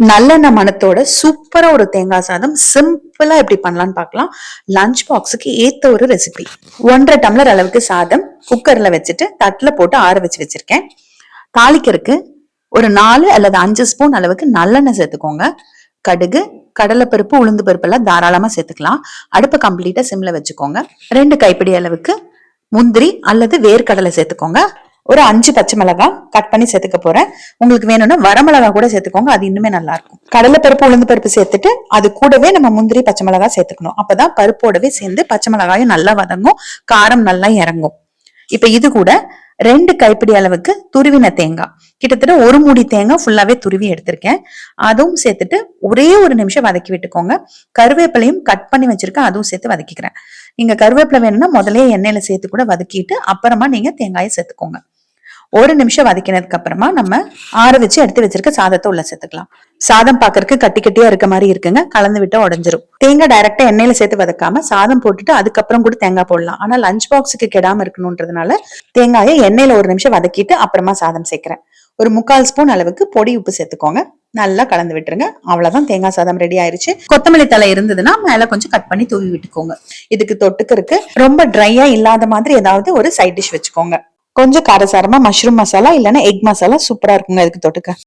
நல்லெண்ணெய் மணத்தோட சூப்பரா ஒரு தேங்காய் சாதம் சிம்பிளா எப்படி பண்ணலாம்னு பார்க்கலாம். லஞ்ச் பாக்ஸுக்கு ஏத்த ஒரு ரெசிபி. 1.5 டம்ளர் அளவுக்கு சாதம் குக்கர்ல வச்சுட்டு தட்டுல போட்டு ஆற வச்சிருக்கேன். தாளிக்கிறதுக்கு ஒரு 4 அல்லது 5 ஸ்பூன் அளவுக்கு நல்லெண்ணெய் சேர்த்துக்கோங்க. கடுகு, கடலைப்பருப்பு, உளுந்து பருப்பு எல்லாம் தாராளமா சேர்த்துக்கலாம். அடுப்பை கம்ப்ளீட்டா சிம்ல வச்சுக்கோங்க. 2 கைப்பிடி அளவுக்கு முந்திரி அல்லது வேர்க்கடலை சேர்த்துக்கோங்க. ஒரு 5 பச்சை மிளகாய் கட் பண்ணி சேர்த்துக்க போறேன். உங்களுக்கு வேணும்னா வரமிளகா கூட சேர்த்துக்கோங்க, அது இன்னுமே நல்லா இருக்கும். கடலைப்பருப்பு, உளுந்து பருப்பு சேர்த்துட்டு அது கூடவே நம்ம முந்திரி, பச்சை மிளகாய் சேர்த்துக்கணும். அப்பதான் பருப்போடவே சேர்ந்து பச்சை மிளகாயும் நல்லா வதங்கும், காரம் நல்லா இறங்கும். இப்ப இது கூட 2 கைப்பிடி அளவுக்கு துருவின தேங்காய், கிட்டத்தட்ட ஒரு மூடி தேங்காய் ஃபுல்லாவே துருவி எடுத்திருக்கேன். அதுவும் சேர்த்துட்டு ஒரே ஒரு நிமிஷம் வதக்கி விட்டுக்கோங்க. கருவேப்பிலையும் கட் பண்ணி வச்சிருக்கேன், அதுவும் சேர்த்து வதக்கிக்கிறேன். நீங்க கருவேப்பிலை வேணும்னா முதலே எண்ணெயில சேர்த்து கூட வதக்கிட்டு அப்புறமா நீங்க தேங்காயை சேர்த்துக்கோங்க. ஒரு நிமிஷம் வதக்கினதுக்கு அப்புறமா நம்ம ஆற வச்சு எடுத்து வச்சிருக்க சாதத்தை உள்ள சேர்த்துக்கலாம். சாதம் பாக்குறதுக்கு கட்டி கட்டியா இருக்க மாதிரி இருக்குங்க, கலந்து விட்டா உடஞ்சிரும். தேங்காய் டைரக்டா எண்ணெயில சேர்த்து வதக்காம சாதம் போட்டுட்டு அதுக்கப்புறம் கூட தேங்காய் போடலாம். ஆனா லஞ்ச் பாக்ஸுக்கு கெடாம இருக்கணும்ன்றதுனால தேங்காயை எண்ணெயில ஒரு நிமிஷம் வதக்கிட்டு அப்புறமா சாதம் சேர்க்கிறேன். ஒரு 3/4 ஸ்பூன் அளவுக்கு பொடி உப்பு சேர்த்துக்கோங்க. நல்லா கலந்து விட்டுருங்க. அவ்வளவுதான், தேங்காய் சாதம் ரெடி ஆயிருச்சு. கொத்தமல்லி தலை இருந்ததுன்னா மேல கொஞ்சம் கட் பண்ணி தூவி விட்டுக்கோங்க. இதுக்கு தொட்டுக்கிறதுக்கு ரொம்ப ட்ரையா இல்லாத மாதிரி ஏதாவது ஒரு சைட் டிஷ் வச்சுக்கோங்க. கொஞ்சம் காரசாரமா மஷ்ரூம் மசாலா இல்லைன்னா எக் மசாலா சூப்பரா இருக்குங்க இதுக்கு தொட்டுக்க.